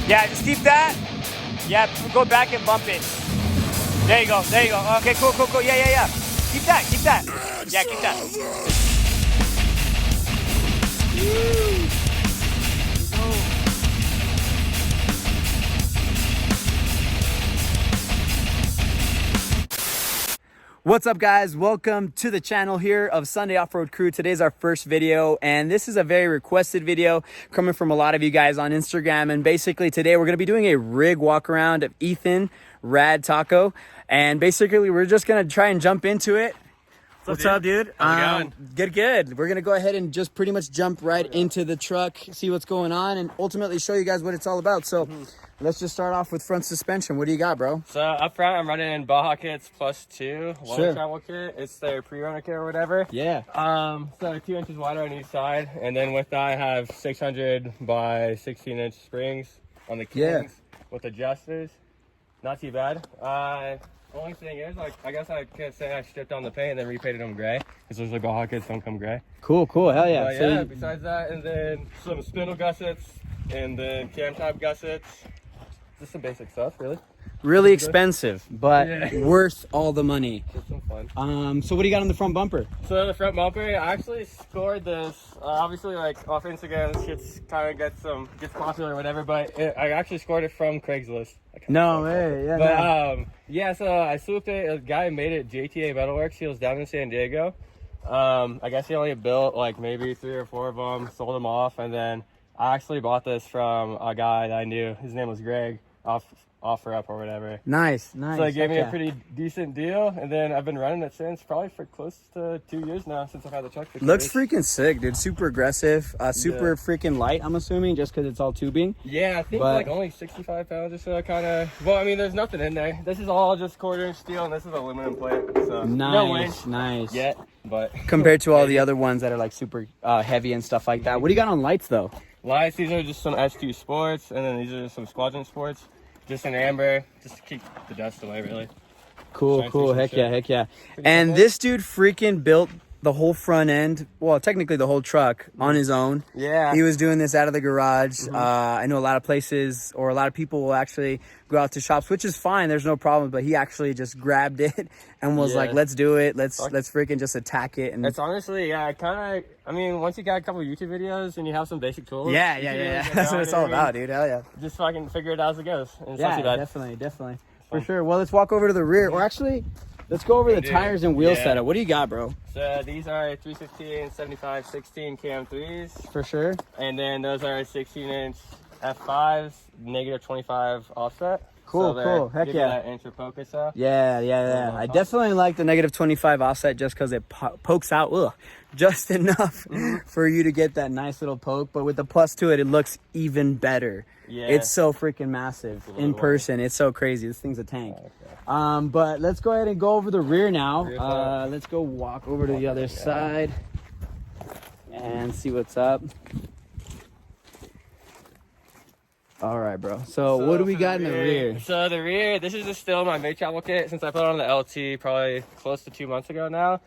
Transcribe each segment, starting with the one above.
Yeah, just keep that. Yeah, go back and bump it. There you go. There you go. Okay, cool, cool, cool. Yeah, yeah, yeah. Keep that. Keep that. Yeah, keep that. What's up, guys? Welcome to the channel here of Sunday Off-Road Crew. Today's our first video, and this is a very requested video coming from a lot of you guys on Instagram. And basically today we're going to be doing a rig walk around of Ethan, Rad, Taco, and basically we're just going to try and jump into it. What's up, dude? How's it going? Good. We're going to go ahead and just pretty much jump right into the truck, see what's going on, and ultimately show you guys what it's all about. So let's just start off with front suspension. What do you got, bro? So up front, I'm running Baja kits +2 long travel kit. It's their pre-runner kit or whatever. Yeah. So 2 inches wider on each side, and then with that, I have 600 by 16-inch springs on the kings with adjusters. Not too bad. Only thing is, like, I guess I could say I stripped on the paint and then repainted them gray, because usually Baja kits don't come gray. Cool. Hell yeah. But yeah, besides that, and then some spindle gussets, and then cam tab gussets. Just some basic stuff, really. Really expensive, but worth all the money. Just some fun. So what do you got on the front bumper? So the front bumper, I actually scored this. Obviously, like off Instagram, this shit's kind of gets popular or whatever. But I actually scored it from Craigslist. No way, yeah. But yeah, so I swooped it. A guy made it JTA Metalworks. He was down in San Diego. I guess he only built like maybe 3 or 4 of them, sold them off, and then I actually bought this from a guy that I knew. His name was Greg. Offer up or whatever. Nice. So he gave me a pretty decent deal, and then I've been running it since, probably for close to 2 years now since I've had the truck for 2 Looks years. freaking sick, dude. Super aggressive, super freaking light, I'm assuming, just because it's all tubing. Yeah, I think like only 65 pounds or so, kind of. Well, I mean, there's nothing in there. This is all just 1/4-inch steel, and this is aluminum plate. So no winch nice. Yet, but compared to all the other ones that are like super heavy and stuff like that. What do you got on lights though? Lights, these are just some S2 Sports, and then these are some Squadron Sports. Just an amber, just to keep the dust away, really. Cool. Heck yeah. And this dude freaking built the whole front end, well, technically the whole truck on his own. Yeah. He was doing this out of the garage. I know a lot of places, or a lot of people will actually go out to shops, which is fine. There's no problem. But he actually just grabbed it and was like, let's do it. Let's freaking just attack it. And it's honestly, I mean, once you got a couple YouTube videos and you have some basic tools. Yeah. That's what it's all about, dude. Hell yeah. Just fucking figure it out as it goes. And it's yeah, not too bad. definitely. For sure. Well, let's walk over to the rear. Or actually, let's go over the tires and wheel setup. What do you got, bro? So these are 315, 75, 16 Cam 3s. For sure. And then those are 16-inch F5s, -25 offset. Cool. Heck yeah. That inch of poke or so. Yeah. I definitely like the -25 offset just because it pokes out just enough for you to get that nice little poke. But with the plus to it, it looks even better. Yeah. It's so freaking massive in person. It's so crazy. This thing's a tank. But let's go ahead and go over the rear now. Let's go walk over to the other side and see what's up. All right, bro. So what do we got in the rear? So the rear, this is just still my mid travel kit since I put it on the LT probably close to 2 months ago now.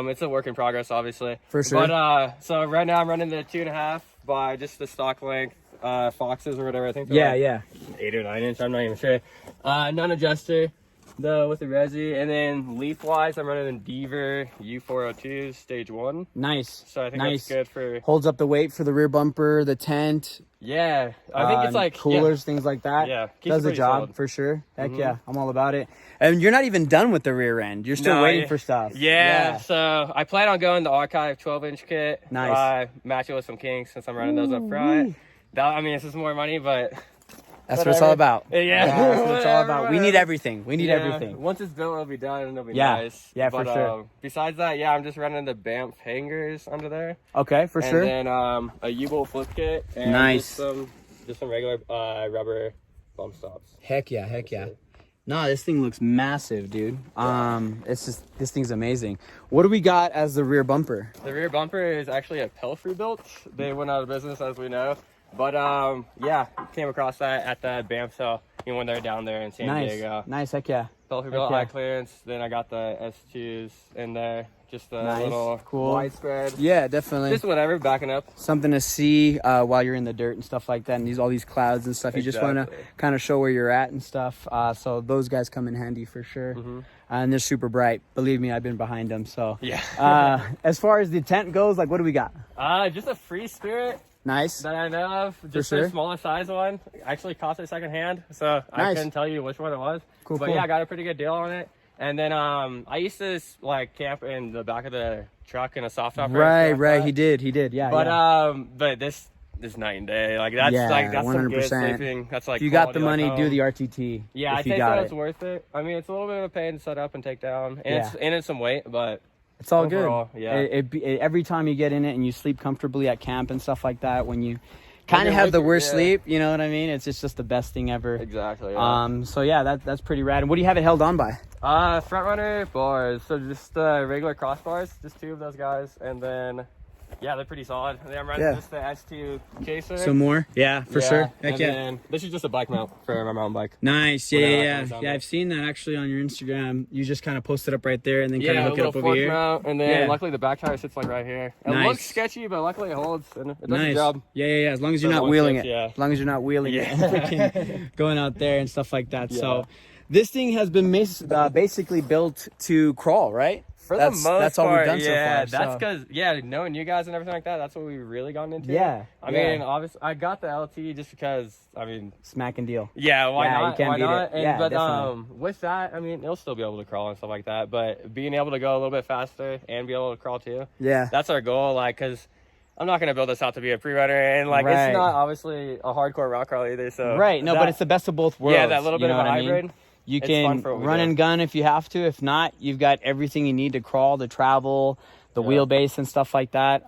It's a work in progress, obviously. For sure. But so right now I'm running the 2.5 by just the stock length Foxes or whatever. I think. Yeah. 8 or 9 inch. I'm not even sure. Non-adjuster. Though with the resi, and then leaf wise, I'm running a Deaver U402 stage 1. Nice. So I think that's good for holds up the weight for the rear bumper, the tent. Yeah, I think it's like coolers, things like that. Yeah, does the job solid. For sure. Heck yeah, I'm all about it. And you're not even done with the rear end. You're still waiting for stuff. Yeah, so I plan on going the Archive 12-inch kit. Nice. Match it with some kinks since I'm running those up front. I mean, this is more money, but. That's what it's all about. Yeah, that's what it's all about. We need everything. Everything. Once it's built, it'll be done and it'll be nice. Yeah, for sure. Besides that, I'm just running the Banff hangers under there. Okay, for sure. And then a U-bolt flip kit. And just some regular rubber bump stops. Heck yeah. No, this thing looks massive, dude. It's just, this thing's amazing. What do we got as the rear bumper? The rear bumper is actually a Pelfrey built. They went out of business, as we know. But came across that at the Banff sale. when they're down there in San Nice. Diego. Nice. Heck yeah. Built Heck eye yeah. clearance. Then I got the S2s in there. Just a Nice. little Cool. widespread. Yeah, definitely. Just whatever, backing up. Something to see while you're in the dirt and stuff like that, and all these clouds and stuff. You just want to kind of show where you're at and stuff. So those guys come in handy for sure. And they're super bright. Believe me, I've been behind them. So yeah. As far as the tent goes, like, what do we got? Just a Free Spirit. Nice. That I know of. Just sure. the smaller size one. Actually cost it secondhand, so I couldn't tell you which one it was. Cool. But yeah, I got a pretty good deal on it. And then I used to like camp in the back of the truck in a soft top. Right. He did. Yeah. But this night and day. Like that's that's 100%. Some good sleeping. That's like if you got the money, do the RTT. Yeah, I think that's worth it. I mean, it's a little bit of a pain to set up and take down, and it's some weight, but it's all overall, good. Yeah. Every time you get in it and you sleep comfortably at camp and stuff like that, when you kind of have the worst sleep, you know what I mean? It's just the best thing ever. Exactly. Yeah. So yeah, that's pretty rad. And what do you have it held on by? Front runner bars. So just regular crossbars, just 2 of those guys, and then yeah, they're pretty solid. And then I'm running just the S2 chaser. Some more? Yeah, for sure. Heck yeah. Then this is just a bike mount for my mountain bike. Nice. Yeah. I've seen that actually on your Instagram. You just kind of post it up right there and then kind of hook it up over here. Mount, and then luckily the back tire sits like right here. It looks sketchy, but luckily it holds and it does the job. Yeah. As long as you're not wheeling it. As long as you're not wheeling it. Freaking going out there and stuff like that. So this thing has been basically built to crawl, right? For the most part, that's all we've done so far. That's because, knowing you guys and everything like that, that's what we've really gotten into. Yeah. I mean, obviously, I got the LT just because, I mean... Smack and deal. Yeah, why not? You can't beat it. And, but with that, I mean, it'll still be able to crawl and stuff like that, but being able to go a little bit faster and be able to crawl too, that's our goal, like, because... I'm not going to build this out to be a pre-runner, and like it's not obviously a hardcore rock crawl either, so... but it's the best of both worlds. Yeah, that little bit of a hybrid. You can run and gun if you have to. If not, you've got everything you need to crawl, to travel, the wheelbase and stuff like that.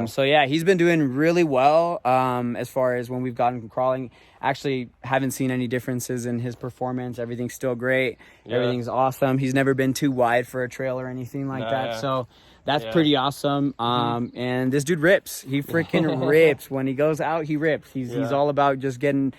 So yeah, he's been doing really well as far as when we've gotten crawling. Actually, haven't seen any differences in his performance. Everything's still great. Everything's awesome. He's never been too wide for a trail or anything like that. So that's pretty awesome. And this dude rips. He freaking rips. When he goes out, he rips. He's all about just getting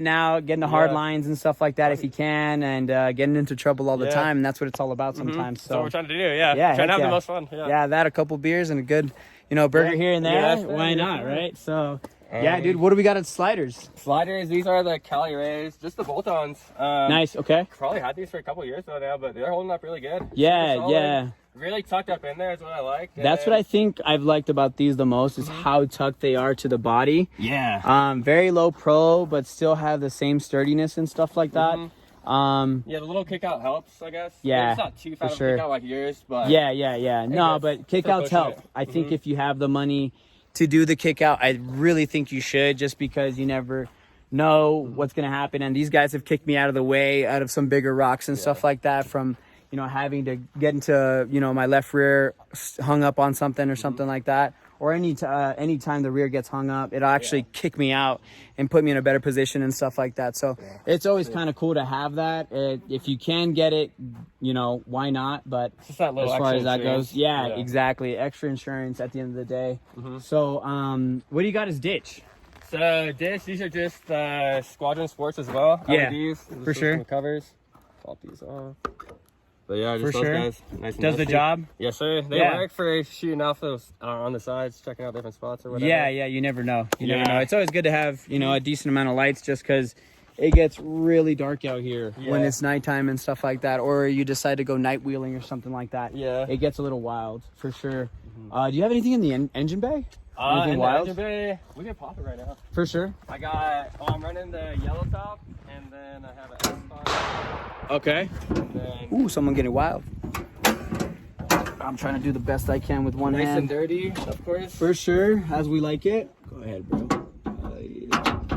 out, getting the hard lines and stuff like that if he can, and getting into trouble all the time, and that's what it's all about sometimes. So that's what we're trying to do, trying to have the most fun. That, a couple beers and a good, burger here and there. Why not, right? So, dude, what do we got at sliders? Sliders, these are the Cali Rays, just the bolt-ons. Nice, okay. Probably had these for a couple years though now, but they're holding up really good. Yeah. Really tucked up in there is what I like. That's what I think I've liked about these the most is how tucked they are to the body. Yeah. Very low pro, but still have the same sturdiness and stuff like that. The little kick out helps, I guess. Yeah, it's not too fat of a kick out like yours, but yeah. No, but kick outs help. I think if you have the money to do the kick out, I really think you should, just because you never know what's gonna happen. And these guys have kicked me out of the way, out of some bigger rocks and stuff like that, from having to get into, my left rear hung up on something or something like that, or any time the rear gets hung up, it'll actually kick me out and put me in a better position and stuff like that. So it's always kind of cool to have that. If you can get it, why not? But just that little as far as that insurance. goes, exactly. Extra insurance at the end of the day. So what do you got as ditch? So these are just Squadron Sports as well. LEDs, for sure. Covers. Pop these off. But yeah, just for those sure. guys. Nice and Does the job? Yes, sir. They work for shooting off those on the sides, checking out different spots or whatever. Yeah, you never know. You never know. It's always good to have, a decent amount of lights, just because it gets really dark out here when it's nighttime and stuff like that, or you decide to go night wheeling or something like that. Yeah. It gets a little wild, for sure. Do you have anything in the engine bay? Anything wild? The engine bay, we can pop it right now. For sure. I'm running the yellow top, and then I have an S-Spot. Okay. Ooh, someone getting wild. I'm trying to do the best I can with one hand. Nice and dirty, of course. For sure, as we like it. Go ahead, bro.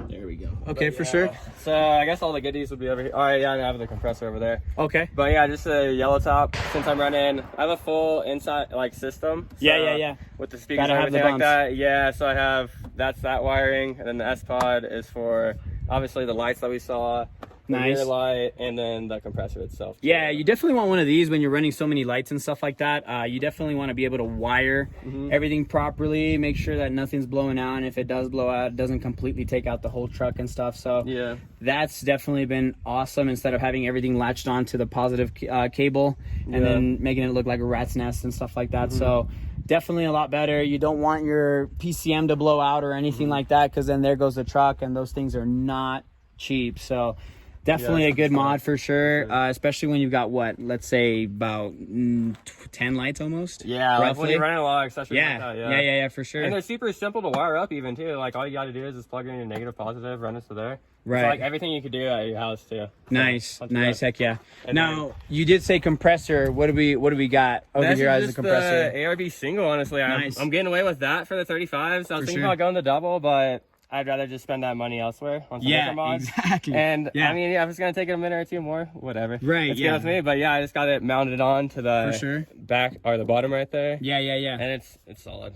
There we go. Okay, for sure. So I guess all the goodies would be over here. All right, I have the compressor over there. Okay. But yeah, just a yellow top. Since I'm running, I have a full inside system. So yeah. With the speakers and everything like that. Yeah, so I have that wiring, and then the S-Pod is for obviously the lights that we saw. Nice. rear light, and then the compressor itself. Yeah, you definitely want one of these when you're running so many lights and stuff like that. You definitely want to be able to wire everything properly, make sure that nothing's blowing out, and if it does blow out, it doesn't completely take out the whole truck and stuff. So yeah, that's definitely been awesome, instead of having everything latched onto the positive cable and then making it look like a rat's nest and stuff like that. So definitely a lot better. You don't want your PCM to blow out or anything like that, because then there goes the truck, and those things are not cheap. So definitely a good mod for sure, especially when you've got let's say about 10 lights almost. Yeah, like when you're running a lot of accessories like that, yeah, for sure. And they're super simple to wire up even too. Like all you got to do is just plug in your negative, positive, run it to there. Right. It's like everything you could do at your house too. Nice, So, nice, heck yeah. And now you did say compressor. What do we got over here as a compressor? The ARB single, honestly. Nice. I'm getting away with that for the 35s. I was thinking sure. about going the double, but I'd rather just spend that money elsewhere on some different mods. Exactly. And yeah. I mean, if it's gonna take it a minute or two more, whatever. Right. It's good with me. But yeah, I just got it mounted on to the For sure. back or the bottom right there. Yeah. And it's solid.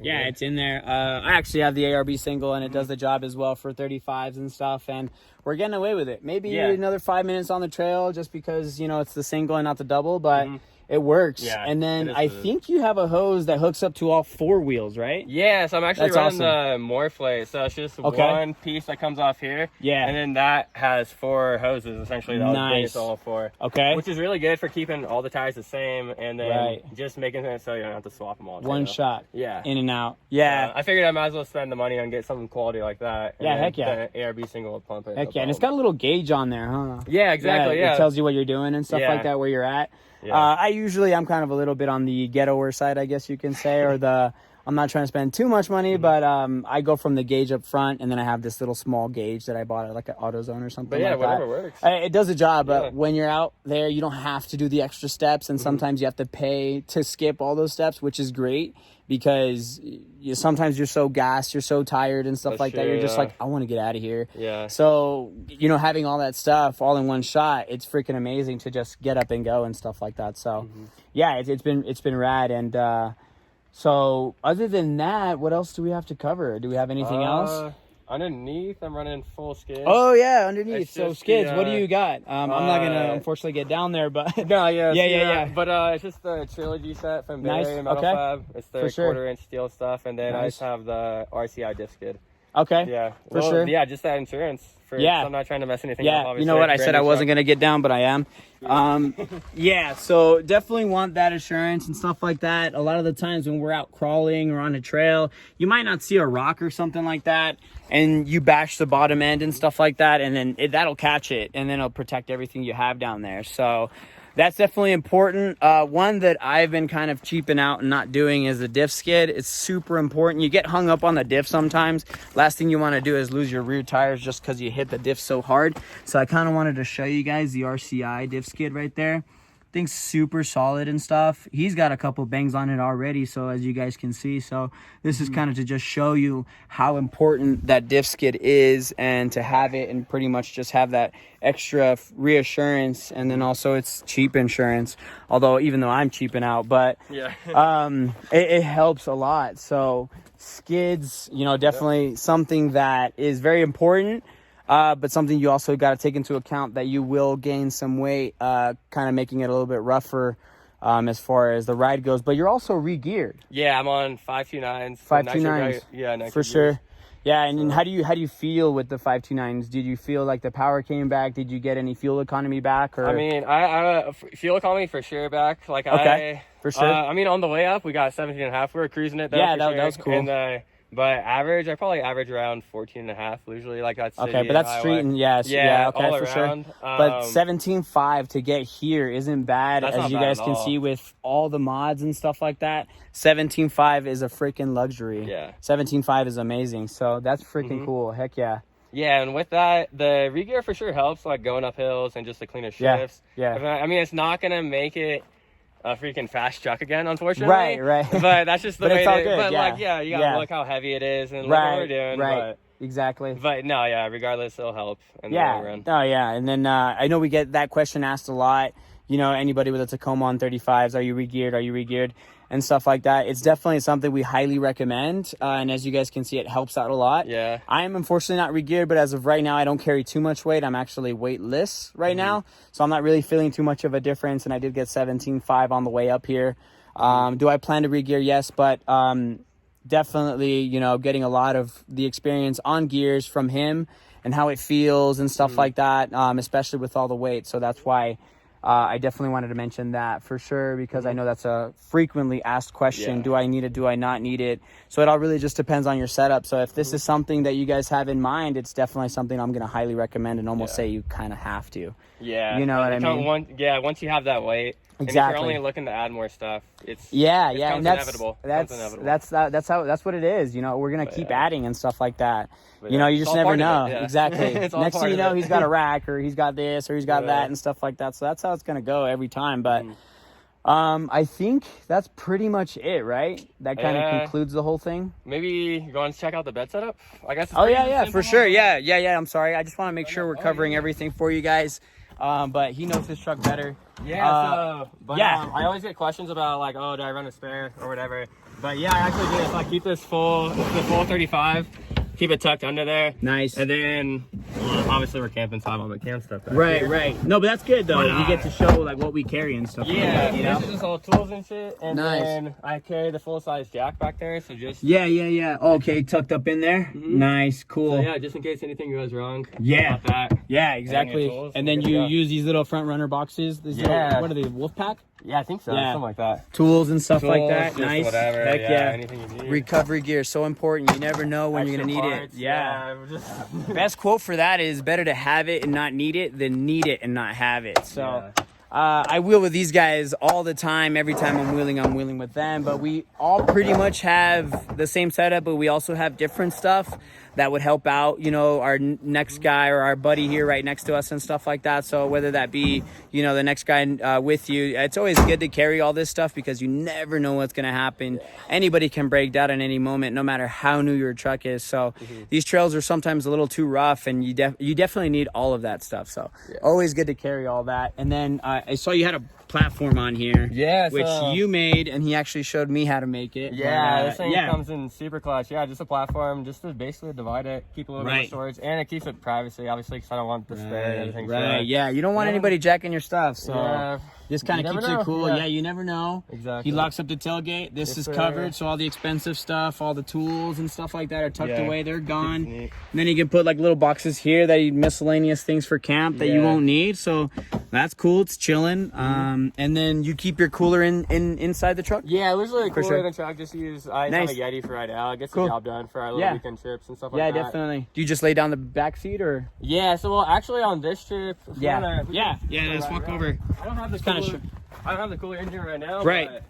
Yeah, it's in there. I actually have the ARB single, and it does the job as well for 35s and stuff, and we're getting away with it. Maybe another 5 minutes on the trail, just because, it's the single and not the double, but it works. Yeah, and then I think you have a hose that hooks up to all 4 wheels, right? Yeah, so I'm actually That's running the Morphlate. So it's just one piece that comes off here. Yeah. And then that has 4 hoses, essentially. That base all 4. Okay. Which is really good for keeping all the tires the same, and then just making it so you don't have to swap them all. One shot. Yeah. In and out. Yeah. I figured I might as well spend the money on get something quality like that. Yeah, heck yeah. The ARB single will pump it. Heck yeah, and it's got a little gauge on there, huh? Yeah, exactly. Yeah. It tells you what you're doing and stuff like that, where you're at. Yeah. I'm kind of a little bit on the ghettoer side, I guess you can say, or I'm not trying to spend too much money, but I go from the gauge up front, and then I have this little small gauge that I bought at like an AutoZone or something. But yeah, like whatever that. works. It does the job, but when you're out there, you don't have to do the extra steps, and sometimes you have to pay to skip all those steps, which is great, because sometimes you're so gassed, you're so tired and stuff like that. You're just like, I want to get out of here. Yeah. So, having all that stuff all in one shot, it's freaking amazing to just get up and go and stuff like that. So, yeah, it's been rad. And so other than that, what else do we have to cover? Do we have anything else? Underneath, I'm running full skids. Oh yeah, underneath. It's So just skids, what do you got? I'm not gonna unfortunately get down there, but no, yeah. But it's just the trilogy set from Barry Metal Fab. It's the quarter-inch steel stuff, and then I just have the RCI diff skid. Okay. Yeah, for sure. Yeah, just that insurance. So I'm not trying to mess anything up. Obviously. You know what? I said I wasn't gonna get down, but I am. Yeah, so definitely want that assurance and stuff like that. A lot of the times when we're out crawling or on a trail, you might not see a rock or something like that, and you bash the bottom end and stuff like that, and then that'll catch it, and then it'll protect everything you have down there. So that's definitely important. One that I've been kind of cheaping out and not doing is the diff skid. It's super important. You get hung up on the diff sometimes. Last thing you want to do is lose your rear tires just because you hit the diff so hard. So I kind of wanted to show you guys the RCI diff skid right there. Thing's super solid and stuff. He's got a couple bangs on it already, so as you guys can see. So this is kind of to just show you how important that diff skid is, and to have it and pretty much just have that extra reassurance. And then also it's cheap insurance, although even though I'm cheaping out, but it helps a lot. So skids, definitely something that is very important. But something you also got to take into account, that you will gain some weight, kind of making it a little bit rougher as far as the ride goes. But you're also re-geared. Yeah, I'm on 529s. 529s. Yeah, for sure. Yeah, and how do you feel with the 529s? Did you feel like the power came back? Did you get any fuel economy back? Or? I mean, I fuel economy for sure back. Like for sure. I mean, on the way up, we got 17.5. We were cruising it. Yeah, that was cool. And, but I probably average around 14.5 usually. Like that's okay, but that's street and okay, all for around. Sure. But 17.5 to get here isn't bad, as you guys can see with all the mods and stuff like that. 17.5 is a freaking luxury. Yeah, 17.5 is amazing. So that's freaking cool. Heck yeah. Yeah, and with that, the re-gear for sure helps, like going up hills and just the cleaner shifts. Yeah. I mean, it's not gonna make it a freaking fast truck again, unfortunately. Right. But that's just the way it's all good. But you gotta look how heavy it is and look what we're doing. Right. Exactly. But no, regardless, it'll help in the long run. Oh yeah. And then I know we get that question asked a lot. Anybody with a Tacoma on 35s, are you re-geared? and stuff like that. It's definitely something we highly recommend. And as you guys can see, it helps out a lot. Yeah. I am unfortunately not regeared, but as of right now, I don't carry too much weight. I'm actually weightless right now. So I'm not really feeling too much of a difference. And I did get 17.5 on the way up here. Do I plan to regear? Yes, but definitely, you know, getting a lot of the experience on gears from him and how it feels and stuff like that, especially with all the weight. So that's why I definitely wanted to mention that for sure, because I know that's a frequently asked question. Do I need it? Do I not need it? So it all really just depends on your setup. So if this is something that you guys have in mind, it's definitely something I'm going to highly recommend and almost say you kind of have to. Yeah. You know what I mean? Once you have that weight, exactly. And if you're only looking to add more stuff, it's and inevitable. That's what it is. You know, we're gonna keep adding and stuff like that. But you know, you just never know. Exactly. It's all Next thing part you of know, it. he's got a rack, or he's got this, or he's got that, and stuff like that. So that's how it's gonna go every time. But I think that's pretty much it, right? That kind of concludes the whole thing. Maybe go and check out the bed setup, I guess. Oh yeah, for sure. Yeah. I'm sorry. I just want to make sure we're covering everything for you guys. But he knows his truck better. I always get questions about like, oh, do I run a spare or whatever? But yeah, I actually do. So I keep this full 35, keep it tucked under there. Nice. And then, obviously we're camping, so I have all the camp stuff back Right, here. right. No, but that's good though. We get to show like what we carry and stuff. Yeah, like that, you know? this is just all tools and shit. And then I carry the full size jack back there, so just Okay, tucked up in there. Nice, cool. So yeah, just in case anything goes wrong. Yeah. About that. Yeah, exactly. Tools, and then you use these little front runner boxes. These little, what are they? Wolf pack? Yeah, I think so. Yeah. Something like that. Tools and stuff like Tools, that. just Nice. Whatever. Heck yeah. Anything you need. Recovery gear so important. You never know when you're gonna need Parts, it. Yeah. just Best quote for that is better to have it and not need it than need it and not have it. So. I wheel with these guys all the time. Every time I'm wheeling with them. But we all pretty much have the same setup, but we also have different stuff that would help out, you know, our next guy or our buddy here right next to us and stuff like that. So whether that be, you know, the next guy with you, it's always good to carry all this stuff because you never know what's going to happen. Anybody can break down at any moment, no matter how new your truck is. So these trails are sometimes a little too rough, and you definitely need all of that stuff. So always good to carry all that. And then I saw you had a platform on here, which you made, and he actually showed me how to make it. This thing comes in super clutch. Yeah, just a platform, just to basically divide it, keep a little bit of storage, and it keeps it privacy, obviously, because I don't want the spare and everything. Right, you don't want anybody jacking your stuff, so this kind of keeps it cool. Yeah, you never know. Exactly. He locks up the tailgate. This is covered, so all the expensive stuff, all the tools and stuff like that are tucked away. They're gone. And then you can put like little boxes here that you miscellaneous things for camp that you won't need. So that's cool. It's chilling. And then you keep your cooler inside the truck. Yeah, literally cooler in the truck. Just use have a Yeti for right now. It gets the job done for our little weekend trips and stuff like that. Yeah, definitely. Do you just lay down the back seat or? Yeah. So well, actually on this trip. Let's walk over. I don't have this kind of. I don't have the cooler in here right now. Right. But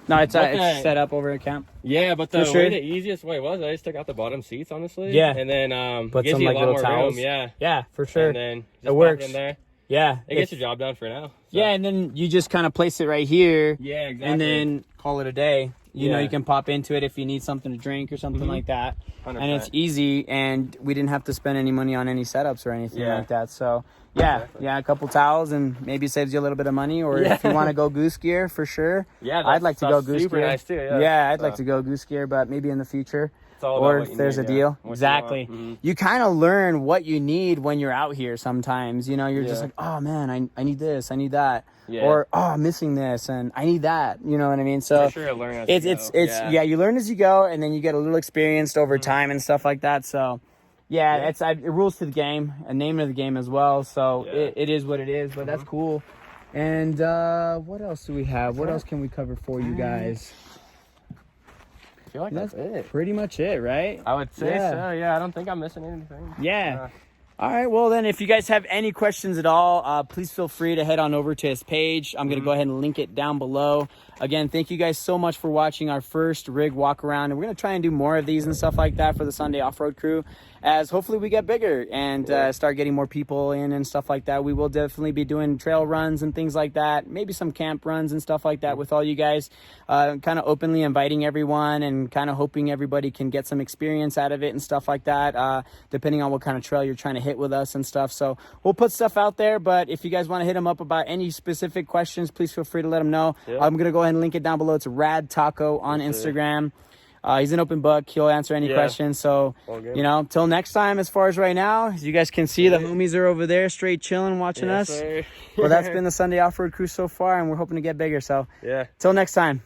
no, it's set up over at camp. Yeah, but the easiest way was I just took out the bottom seats, honestly. Yeah. And then put gives some you like a lot little more towels. room. Yeah, for sure. And then just it works pop it in there. Yeah. It gets your job done for now. So. Yeah, and then you just kind of place it right here. Yeah, exactly. And then call it a day. You know, you can pop into it if you need something to drink or something like that. 100%. And it's easy, and we didn't have to spend any money on any setups or anything like that. So, a couple towels, and maybe saves you a little bit of money. Or if you want to go goose gear, for sure. Yeah, I'd like to go goose super gear. Nice too, I'd like to go goose gear, but maybe in the future. Or if there's a deal. Exactly. You kind of learn what you need when you're out here sometimes. You know, you're just like, oh, man, I need this, I need that. Yeah. Or, oh, I'm missing this, and I need that. You know what I mean? So for sure, learn as you go. You learn as you go, and then you get a little experienced over time and stuff like that. So, it rules to the game, a name of the game as well. So it is what it is, but that's cool. And what else do we have? What else can we cover for you guys? I feel like that's it. Pretty much it, right? I would say so. Yeah, I don't think I'm missing anything. Yeah. All right, well then, if you guys have any questions at all, please feel free to head on over to his page. I'm going to go ahead and link it down below. Again, thank you guys so much for watching our first rig walk around, and we're going to try and do more of these and stuff like that for the Sunday off-road crew. as hopefully we get bigger and start getting more people in and stuff like that. We will definitely be doing trail runs and things like that, maybe some camp runs and stuff like that with all you guys, kind of openly inviting everyone and kind of hoping everybody can get some experience out of it and stuff like that, depending on what kind of trail you're trying to hit with us and stuff. So we'll put stuff out there, but if you guys want to hit them up about any specific questions, please feel free to let them know. I'm going to go ahead and link it down below. It's Rad Taco on Instagram. He's an open book. He'll answer any questions. So, you know, till next time, as far as right now, as you guys can see, the homies are over there straight chilling, watching us. Well, that's been the Sunday Off-Road Cruise so far, and we're hoping to get bigger. So, till next time.